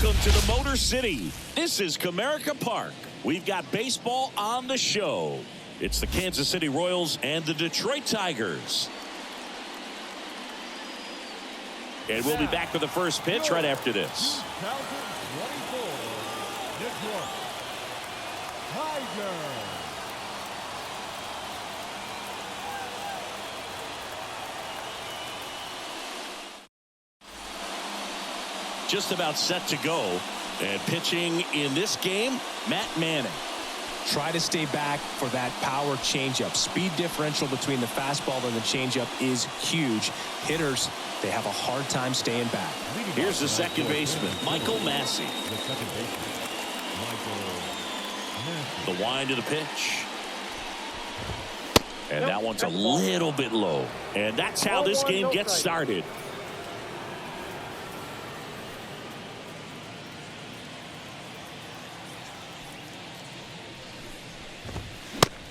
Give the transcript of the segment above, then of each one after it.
Welcome to the Motor City. This is Comerica Park. We've got baseball on the show. It's the Kansas City Royals and the Detroit Tigers. And we'll be back with the first pitch right after this. 2024 Detroit Tigers. Just about set to go. And pitching in this game, Matt Manning. Try to stay back for that power changeup. Speed differential between the fastball and the changeup is huge. Hitters, they have a hard time staying back. Here's the second baseman, Michael Massey. The wind to the pitch. And that one's a little bit low. And that's how this game gets started.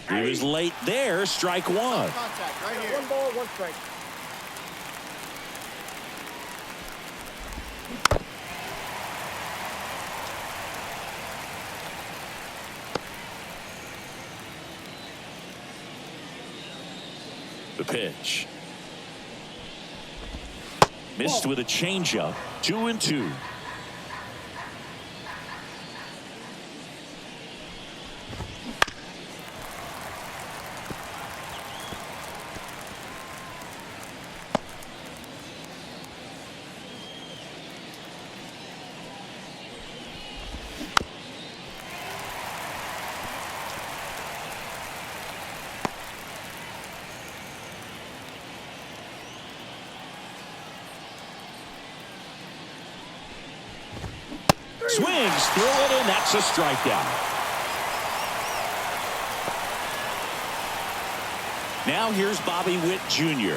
He was late there. Strike one. Contact right here. 1 ball, 1 strike. The pitch. Missed with a changeup. 2-2. Swings through it, and that's a strikeout. Now here's Bobby Witt Jr.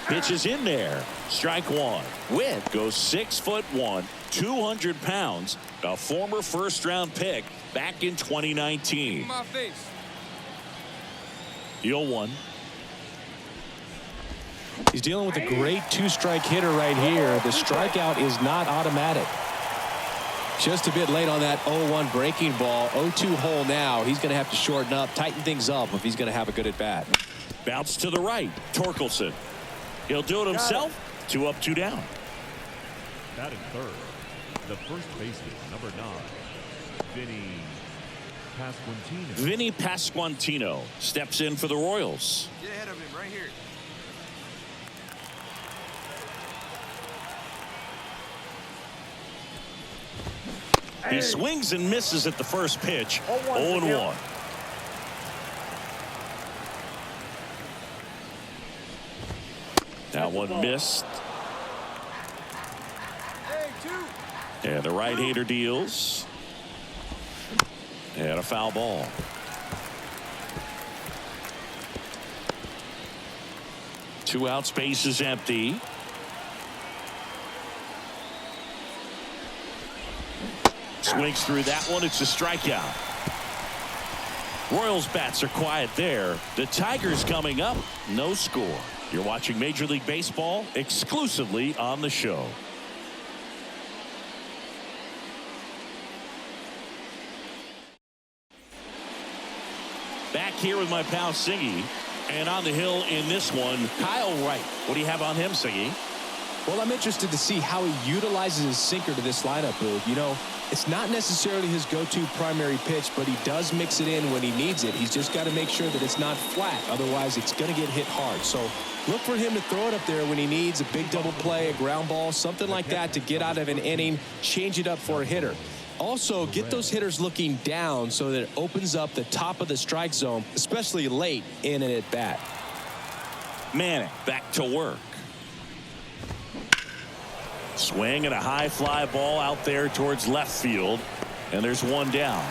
Pitch is in there. Strike one. Witt goes 6'1", 200 pounds, a former first-round pick back in 2019. My face. 0-1. He's dealing with a great two-strike hitter right here. The strikeout is not automatic. Just a bit late on that 0-1 breaking ball. 0-2 hole now. He's going to have to shorten up, tighten things up if he's going to have a good at-bat. Bounce to the right. Torkelson. He'll do it himself. 2 up, 2 down. Batting third, the first baseman, number 9, Vinny Pasquantino steps in for the Royals. Get ahead of him right here. He swings and misses at the first pitch. 0-1. That one missed. And the right-hander deals. And a foul ball. Two out, space is empty. Swings through that one. It's a strikeout. Royals bats are quiet there. The Tigers coming up. No score. You're watching Major League Baseball exclusively on the show. Back here with my pal Siggy. And on the hill in this one, Kyle Wright. What do you have on him, Siggy? Well, I'm interested to see how he utilizes his sinker to this lineup, Boog. You know, it's not necessarily his go-to primary pitch, but he does mix it in when he needs it. He's just got to make sure that it's not flat. Otherwise, it's going to get hit hard. So look for him to throw it up there when he needs a big double play, a ground ball, something like that to get out of an inning, change it up for a hitter. Also, get those hitters looking down so that it opens up the top of the strike zone, especially late in an at-bat. Manning back to work. Swing and a high fly ball out there towards left field. And there's one down.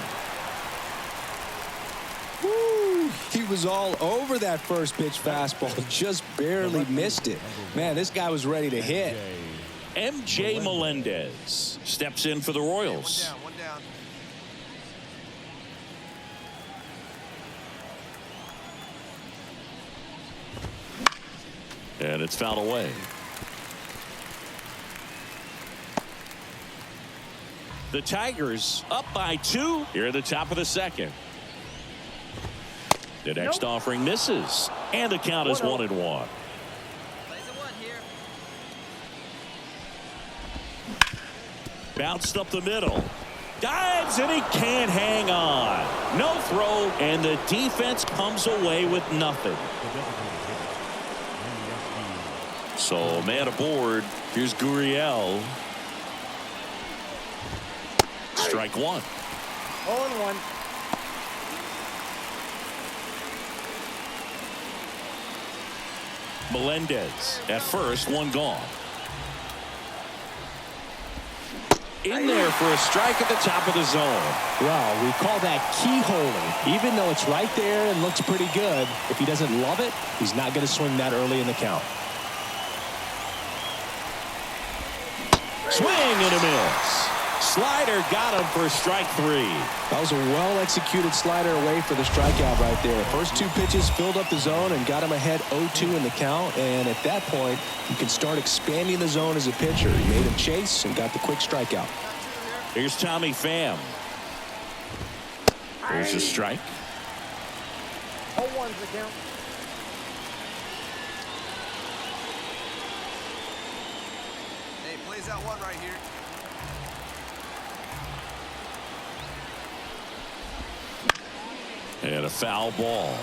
Woo! He was all over that first pitch fastball. Just barely missed it. Man, this guy was ready to hit. MJ Melendez steps in for the Royals. One down. And it's fouled away. The Tigers up by 2 here at the top of the second. The next offering misses, and the count is 1-1. Bounced up the middle. Dives, and he can't hang on. No throw, and the defense comes away with nothing. So, man aboard. Here's Gurriel. Strike one. 0-1. Melendez at first, one gone. In there for a strike at the top of the zone. Well, we call that keyholing. Even though it's right there and looks pretty good, if he doesn't love it, he's not going to swing that early in the count. Swing and a miss. Slider got him for strike 3. That was a well-executed slider away for the strikeout right there. First 2 pitches filled up the zone and got him ahead 0-2 in the count. And at that point, you can start expanding the zone as a pitcher. He made a chase and got the quick strikeout. Here's Tommy Pham. There's a strike. 0-1's the count. Hey, plays out one right here. And a foul ball.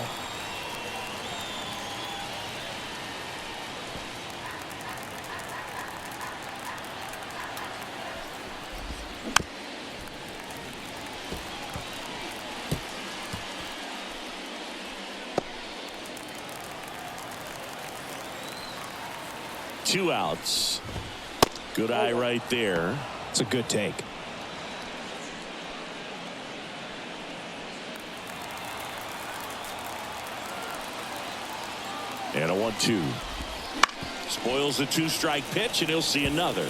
Two outs. Good eye right there. It's a good take. And a 1-2. Spoils the 2-strike pitch, and he'll see another.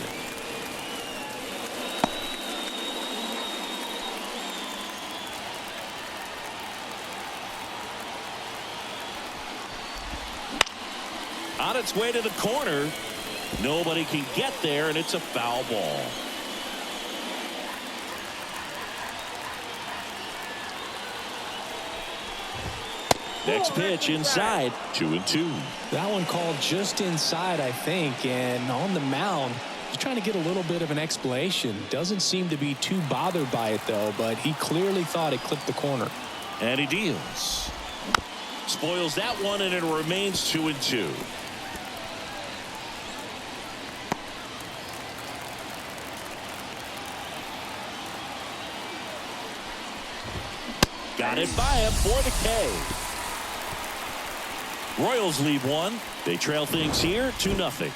On its way to the corner. Nobody can get there, and it's a foul ball. Next pitch inside, 2-2. That one called just inside, I think, and on the mound, he's trying to get a little bit of an explanation. Doesn't seem to be too bothered by it, though, but he clearly thought it clipped the corner. And he deals. Spoils that one, and it remains 2-2. Got it by him for the K. Royals lead 1. They trail things here 2-0.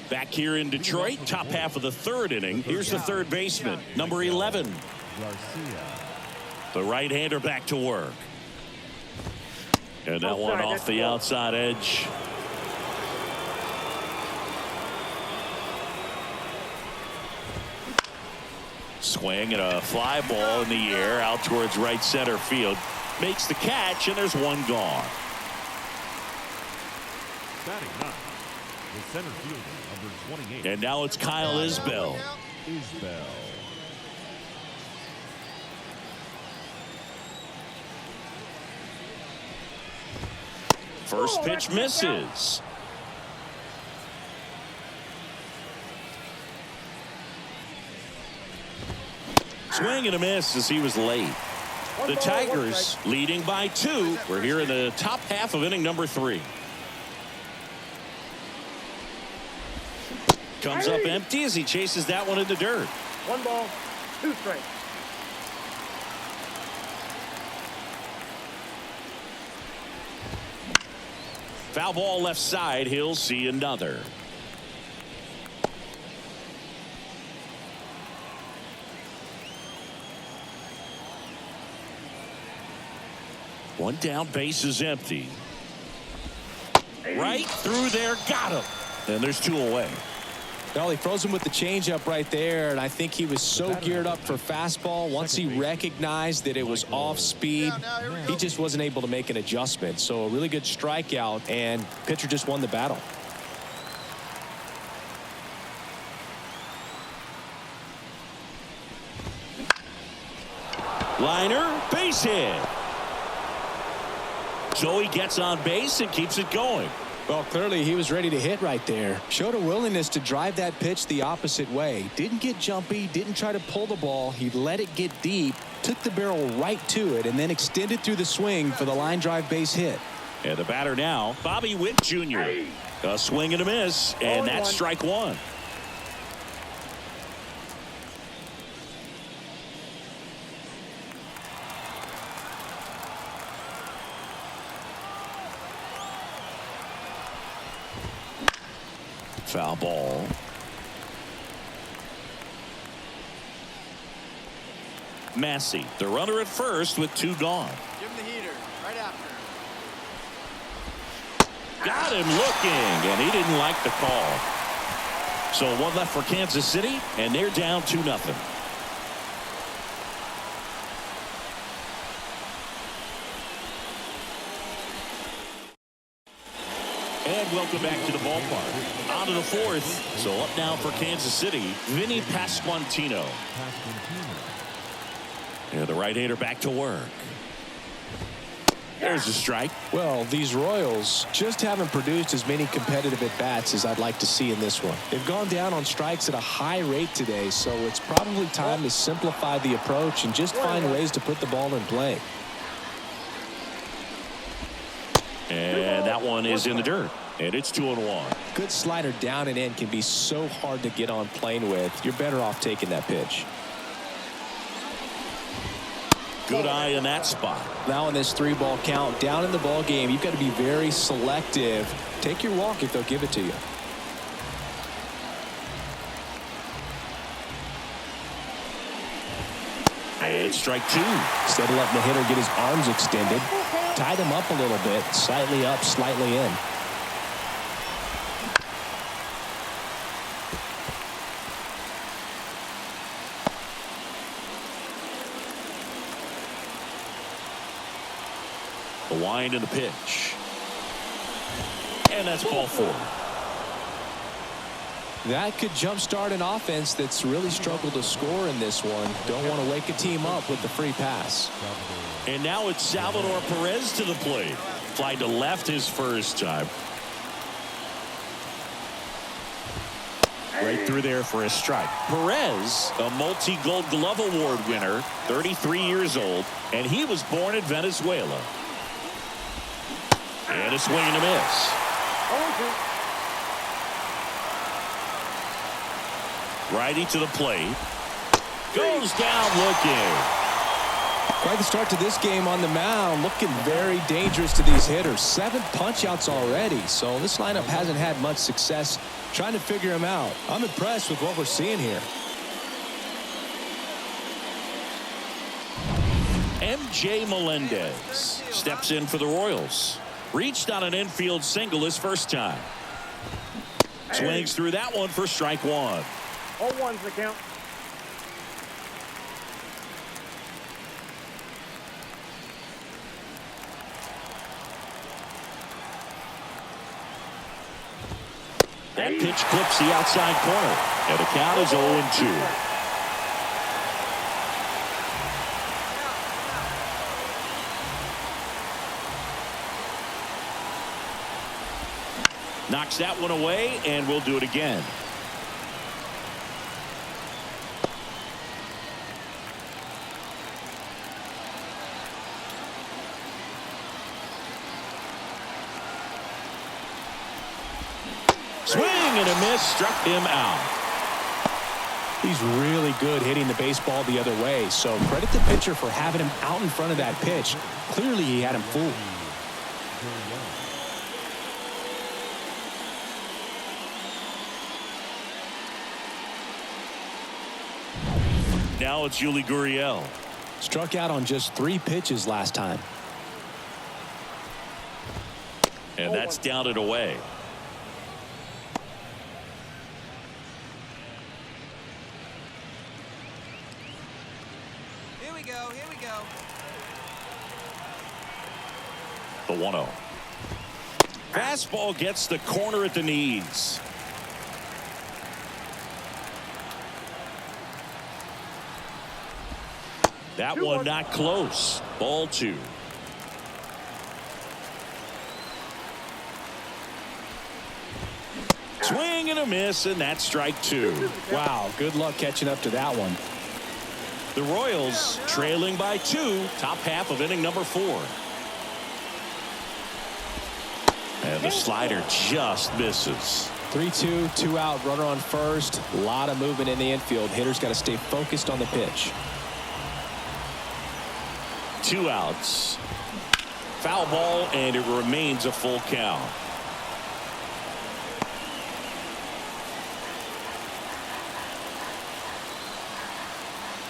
Back here in Detroit, top half of the 3rd inning. Here's the 3rd baseman, number 11. Garcia. The right-hander back to work. And that one off the outside edge. Swing and a fly ball in the air out towards right center field. Makes the catch, and there's one gone. Batting 9, the center fielder, number 28. And now it's Kyle Isbell. Isbell. First pitch misses. Swing and a miss as he was late. The Tigers leading by 2. We're here in the top half of inning number 3. Comes up empty as he chases that one in the dirt. 1 ball, 2 strikes. Foul ball left side. He'll see another. One down, base is empty. Right through there, got him. And there's 2 away. Well, he froze him with the changeup right there, and I think he was so geared up for fastball. Once he recognized that it was off speed, he just wasn't able to make an adjustment. So a really good strikeout, and pitcher just won the battle. Liner, base hit. So he gets on base and keeps it going. Well, clearly he was ready to hit right there. Showed a willingness to drive that pitch the opposite way. Didn't get jumpy, didn't try to pull the ball. He let it get deep, took the barrel right to it, and then extended through the swing for the line drive base hit. And the batter now, Bobby Witt Jr. A swing and a miss, and that's strike one. Foul ball. Massey, the runner at first with two gone. Give him the heater right after. Got him looking, and he didn't like the call. So one left for Kansas City, and they're down 2-0. And welcome back to the ballpark. On to the fourth. So up now for Kansas City, Vinny Pasquantino. And the right-hander back to work. There's a strike. Well, these Royals just haven't produced as many competitive at-bats as I'd like to see in this one. They've gone down on strikes at a high rate today, so it's probably time to simplify the approach and just find ways to put the ball in play. And that one is in the dirt. And it's 2-1. Good slider down and in can be so hard to get on plane with. You're better off taking that pitch. Good eye in that spot. Now in this 3-ball count, down in the ball game, you've got to be very selective. Take your walk if they'll give it to you. And strike two. Instead of letting the hitter get his arms extended, tied him up a little bit, slightly up, slightly in. The wind and the pitch. And that's ball four. That could jumpstart an offense that's really struggled to score in this one. Don't want to wake a team up with the free pass. And now it's Salvador Perez to the plate. Fly to left his first time. Right through there for a strike. Perez, a multi-Gold Glove Award winner, 33 years old, and he was born in Venezuela. And a swing and a miss. Righty to the plate. Goes down looking. Quite the start to this game on the mound. Looking very dangerous to these hitters. 7 punch-outs already. So this lineup hasn't had much success trying to figure him out. I'm impressed with what we're seeing here. MJ Melendez steps in for the Royals. Reached on an infield single his first time. Swings through that one for strike one. 0-1's the count. That pitch clips the outside corner. And the count is 0-2. Knocks that one away, and we'll do it again. Swing and a miss, struck him out. He's really good hitting the baseball the other way, so credit the pitcher for having him out in front of that pitch. Clearly he had him fooled. Now it's Yuli Gurriel. Struck out on just 3 pitches last time. And that's down and away. go. Here we go. The 1-0. Fastball gets the corner at the knees. That one not close. Ball 2. Swing and a miss, and that's strike 2. Wow, good luck catching up to that one. The Royals trailing by 2, top half of inning number 4. And the slider just misses. 3-2, 2 out, runner on first. A lot of movement in the infield. Hitter's got to stay focused on the pitch. 2 outs. Foul ball, and it remains a full count.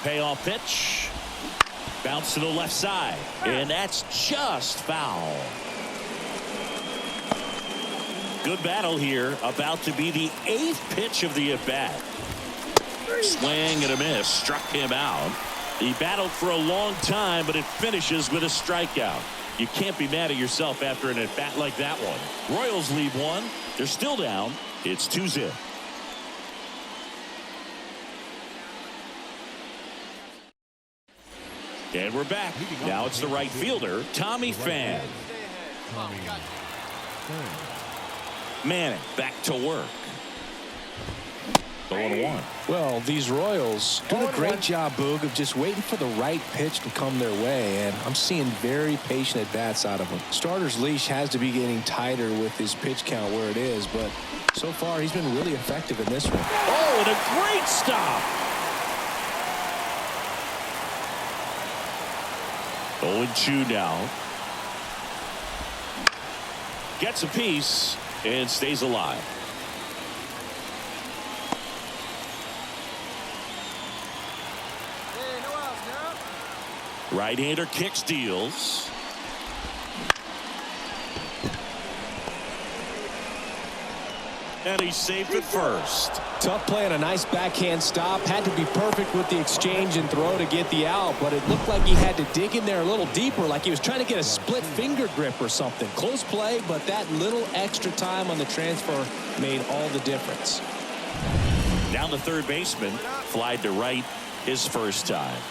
Payoff pitch. Bounce to the left side, and that's just foul. Good battle here. About to be the 8th pitch of the at-bat. Swing and a miss. Struck him out. He battled for a long time, but it finishes with a strikeout. You can't be mad at yourself after an at-bat like that one. Royals lead 1. They're still down. It's 2-0. And we're back. Now it's the right fielder, Tommy Pham. Manning back to work. 0-1. Well, these Royals doing a great job, Boog, of just waiting for the right pitch to come their way, and I'm seeing very patient at-bats out of them. Starter's leash has to be getting tighter with his pitch count where it is, but so far he's been really effective in this one. Oh, and a great stop. 0-2 now. Gets a piece and stays alive. Hey, no outs, no. Right-hander kicks, deals. And he's safe at first. Tough play and a nice backhand stop. Had to be perfect with the exchange and throw to get the out, but it looked like he had to dig in there a little deeper, like he was trying to get a split finger grip or something. Close play, but that little extra time on the transfer made all the difference. Down the third baseman, flied to right his first time.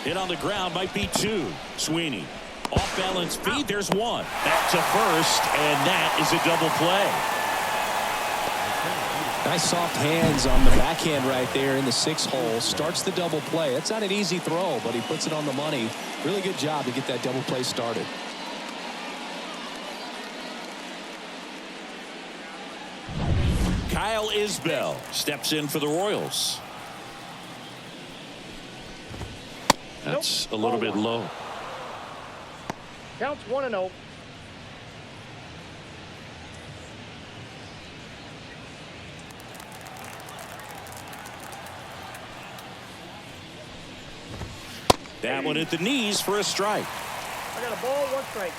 Hit on the ground might be 2. Sweeney. Off balance feed, there's 1. Back to first, and that is a double play. Nice soft hands on the backhand right there in the 6th hole. Starts the double play. It's not an easy throw, but he puts it on the money. Really good job to get that double play started. Kyle Isbell steps in for the Royals. That's a little bit low. Counts 1-0. That one at the knees for a strike. I got a ball, 1 strike.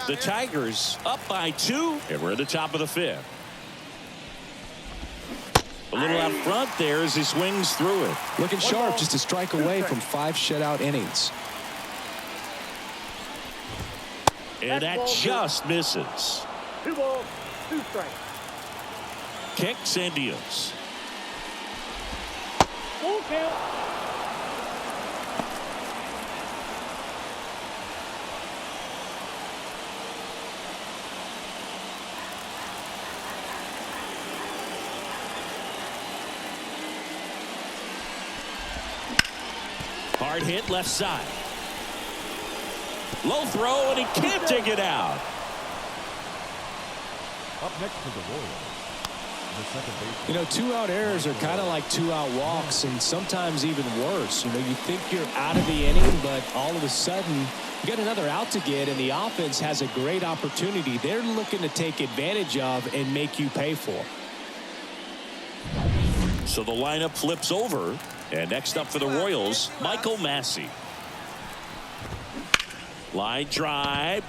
The Tigers up by 2, and we're at the top of the 5th. A little out front there as he swings through it. Looking sharp, just a strike away from 5 shutout innings. And that just misses. 2 balls, 2 strikes. Kicks and deals. Full count. Hard hit left side. Low throw, and he can't take it out. Up next for the Royals, the second baseman. You know, 2-out errors are kind of like 2-out walks, and sometimes even worse. You know, you think you're out of the inning, but all of a sudden you got another out to get, and the offense has a great opportunity they're looking to take advantage of and make you pay for. So the lineup flips over, and next up for the Royals, Michael Massey. Line drive,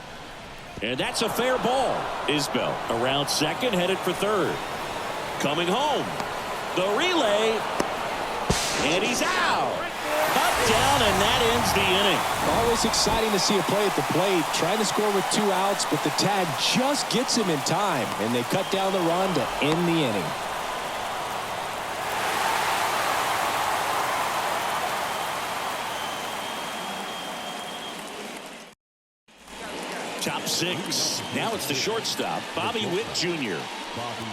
and that's a fair ball. Isbell around second, headed for third. Coming home, The relay. And he's out. Up, down, and that ends the inning. Always exciting to see a play at the plate. Trying to score with 2 outs, but the tag just gets him in time. And they cut down the run to end the inning. Top 6. Now it's the shortstop, Bobby Witt Jr. Bobby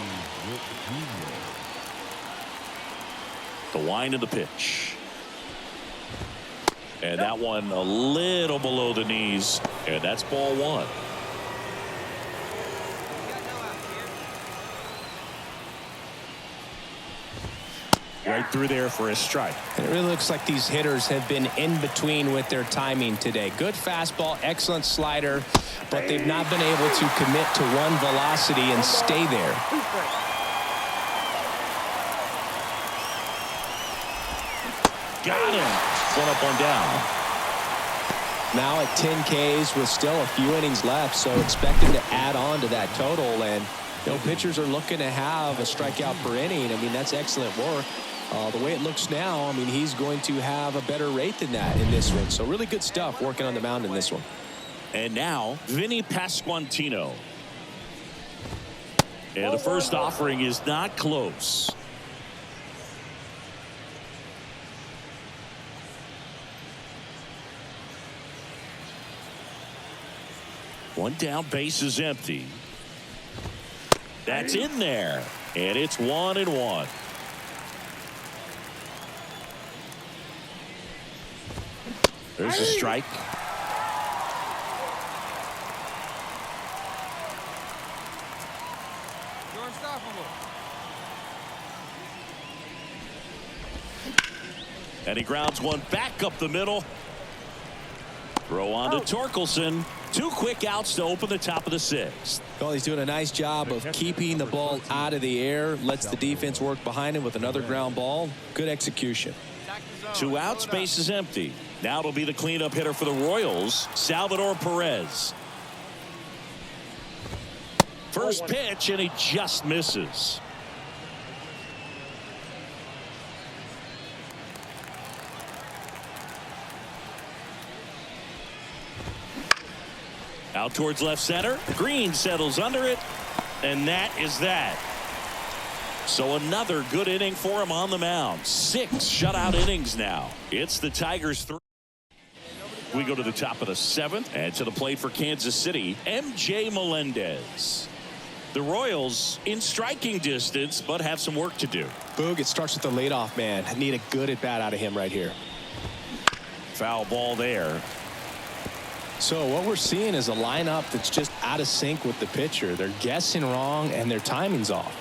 Witt Jr. The wind of the pitch. And that one a little below the knees. And that's ball 1. Right through there for a strike. It really looks like these hitters have been in between with their timing today. Good fastball, excellent slider, but they've not been able to commit to one velocity and stay there. 2 strikes. Got him. 1 up, 1 down. Now at 10 Ks with still a few innings left, so expect him to add on to that total. And you know, pitchers are looking to have a strikeout per inning. I mean, that's excellent work. The way it looks now, I mean, he's going to have a better rate than that in this one. So really good stuff working on the mound in this one. And now Vinny Pasquantino. And the first offering is not close. One down, base is empty. That's in there. And it's 1-1. There's a strike. You're unstoppable. And he grounds one back up the middle. Throw on to Torkelson. 2 quick outs to open the top of the 6th. Well, he's doing a nice job of keeping the ball out of the air. Lets the defense work behind him with another ground ball. Good execution. 2 outs, base is empty. Now it'll be the cleanup hitter for the Royals, Salvador Perez. First pitch, and he just misses. Out towards left center. Green settles under it, and that is that. So another good inning for him on the mound. 6 shutout innings now. It's the Tigers 3. We go to the top of the 7th, and to the plate for Kansas City, MJ Melendez. The Royals in striking distance, but have some work to do. Boog, it starts with the leadoff man. I need a good at bat out of him right here. Foul ball there. So what we're seeing is a lineup that's just out of sync with the pitcher. They're guessing wrong and their timing's off.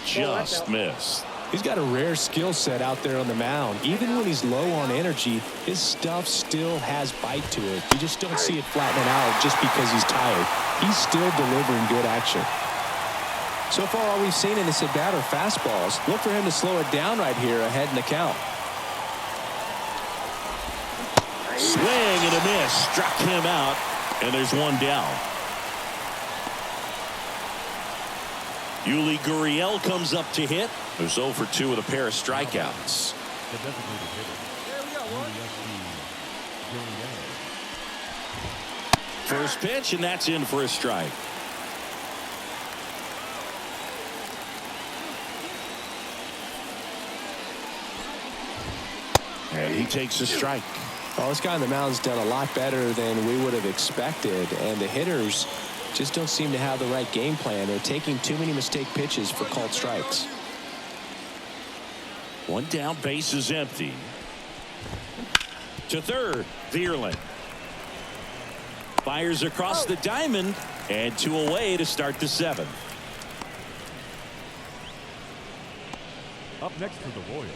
Just missed. He's got a rare skill set out there on the mound. Even when he's low on energy, his stuff still has bite to it. You just don't see it flattening out just because he's tired. He's still delivering good action. So far, all we've seen in this at bat are fastballs. Look for him to slow it down right here ahead in the count. Swing and a miss. Struck him out, and there's 1 down. Yuli Gurriel comes up to hit. There's 0 for 2 with a pair of strikeouts. The designated hitter. There we go, one. First pitch, and that's in for a strike. And he takes a strike. Well, this guy on the mound's done a lot better than we would have expected, and the hitters just don't seem to have the right game plan. They're taking too many mistake pitches for called strikes. 1 down, base is empty. To third, Vierling. Fires across the diamond, and 2 away to start the 7th. Up next for the Royals.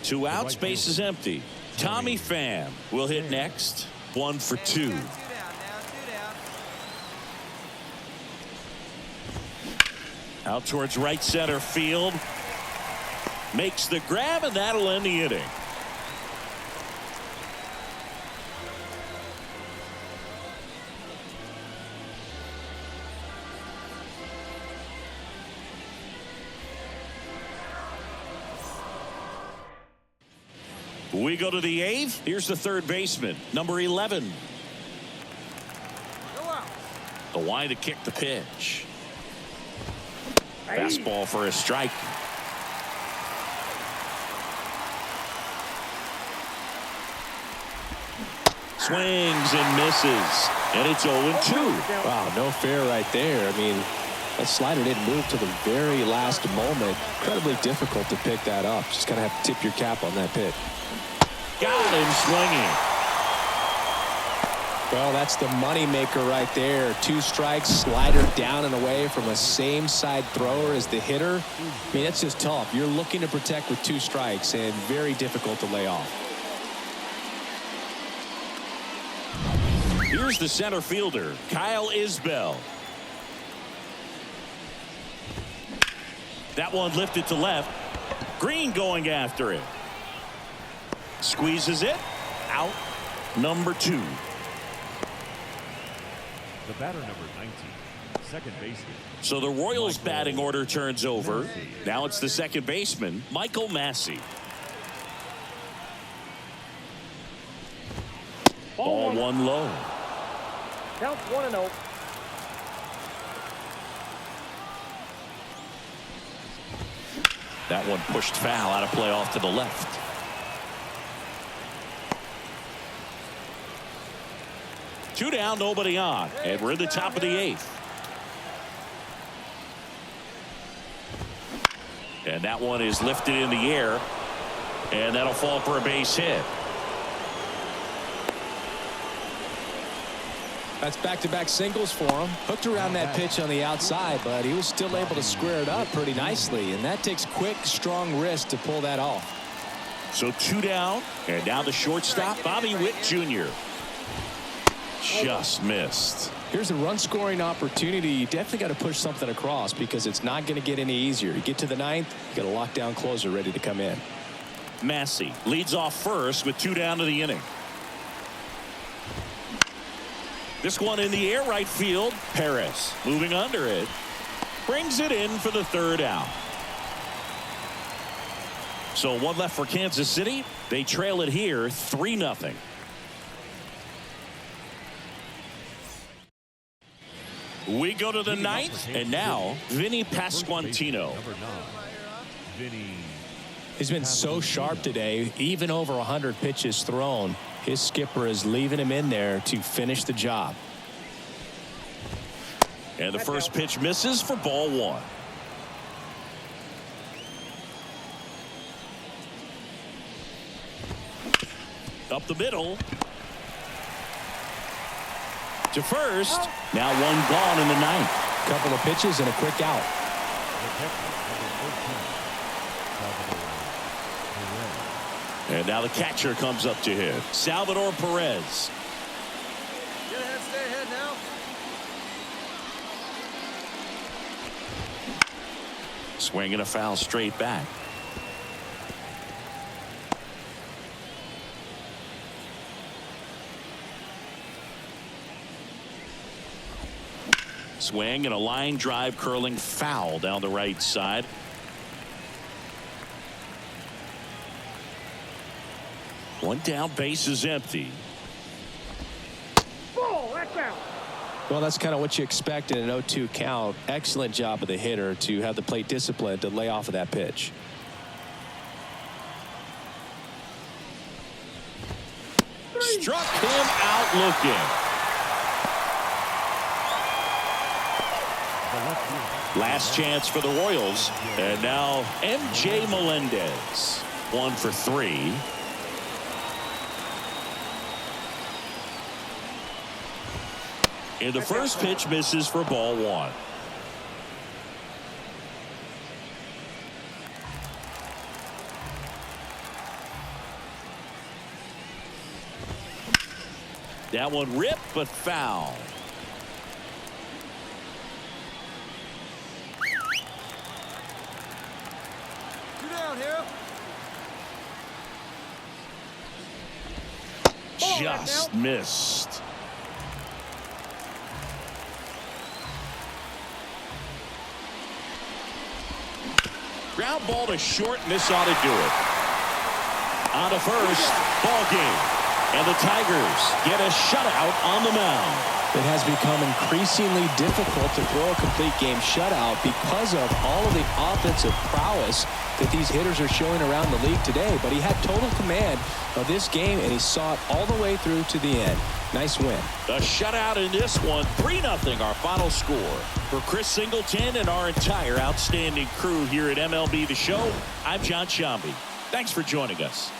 2 outs, base is empty. Tommy Pham will hit next. 1 for 2. 2 down, now 2 down. Out towards right center field. Makes the grab, and that'll end the inning. We go to the 8th. Here's the third baseman, number 11. Go out. The line to kick the pitch. Fastball for a strike. Swings and misses. And it's 0-2. Wow, no fair right there. I mean, that slider didn't move to the very last moment. Incredibly difficult to pick that up. Just kind of have to tip your cap on that pitch. Got him swinging. Well, that's the money maker right there. 2 strikes, slider down and away from a same side thrower as the hitter. I mean, it's just tough. You're looking to protect with 2 strikes and very difficult to lay off. Here's the center fielder, Kyle Isbell. That one lifted to left. Green going after it. Squeezes it. Out. Number 2. The batter number 19, second baseman. So the Royals batting order turns over. Now it's the second baseman, Michael Massey. Ball 1 low. Counts 1-0. That one pushed foul out of play off to the left. Two down, nobody on, and we're in the top of the 8th. And that one is lifted in the air, and that'll fall for a base hit. That's back-to-back singles for him. Hooked around that pitch on the outside, but he was still able to square it up pretty nicely, and that takes quick, strong wrist to pull that off. So 2 down, and now the shortstop, Bobby Witt Jr. Just missed. Here's a run-scoring opportunity. You definitely got to push something across because it's not going to get any easier. You get to the 9th, you got a lockdown closer ready to come in. Massey leads off first with 2 down to the inning. This one in the air, right field. Perez moving under it. Brings it in for the 3rd out. So 1 left for Kansas City. They trail it here 3-0. We go to the 9th, and now Vinny Pasquantino. Number 9, Vinny. He's been so sharp today, even over 100 pitches thrown. His skipper is leaving him in there to finish the job. And the first pitch misses for ball 1. Up the middle. To first. Now 1 gone in the 9th. Couple of pitches and a quick out. And now the catcher comes up to hit. Salvador Perez. Get ahead, stay ahead now. Swinging a foul straight back. Swing and a line drive curling foul down the right side. One down, base is empty. Ball, that's out. Well, that's kind of what you expect in an 0-2 count. Excellent job of the hitter to have the plate discipline to lay off of that pitch. Struck him out looking. Last chance for the Royals. And now MJ Melendez. 1 for 3. And the first pitch misses for ball 1. That one ripped but foul. Down here. Just missed. Ground ball to short, and this ought to do it. On to first. Ball game. And the Tigers get a shutout on the mound. It has become increasingly difficult to throw a complete game shutout because of all of the offensive prowess that these hitters are showing around the league today. But he had total command of this game, and he saw it all the way through to the end. Nice win. A shutout in this one. 3-0 our final score. For Chris Singleton and our entire outstanding crew here at MLB The Show, I'm John Shambi. Thanks for joining us.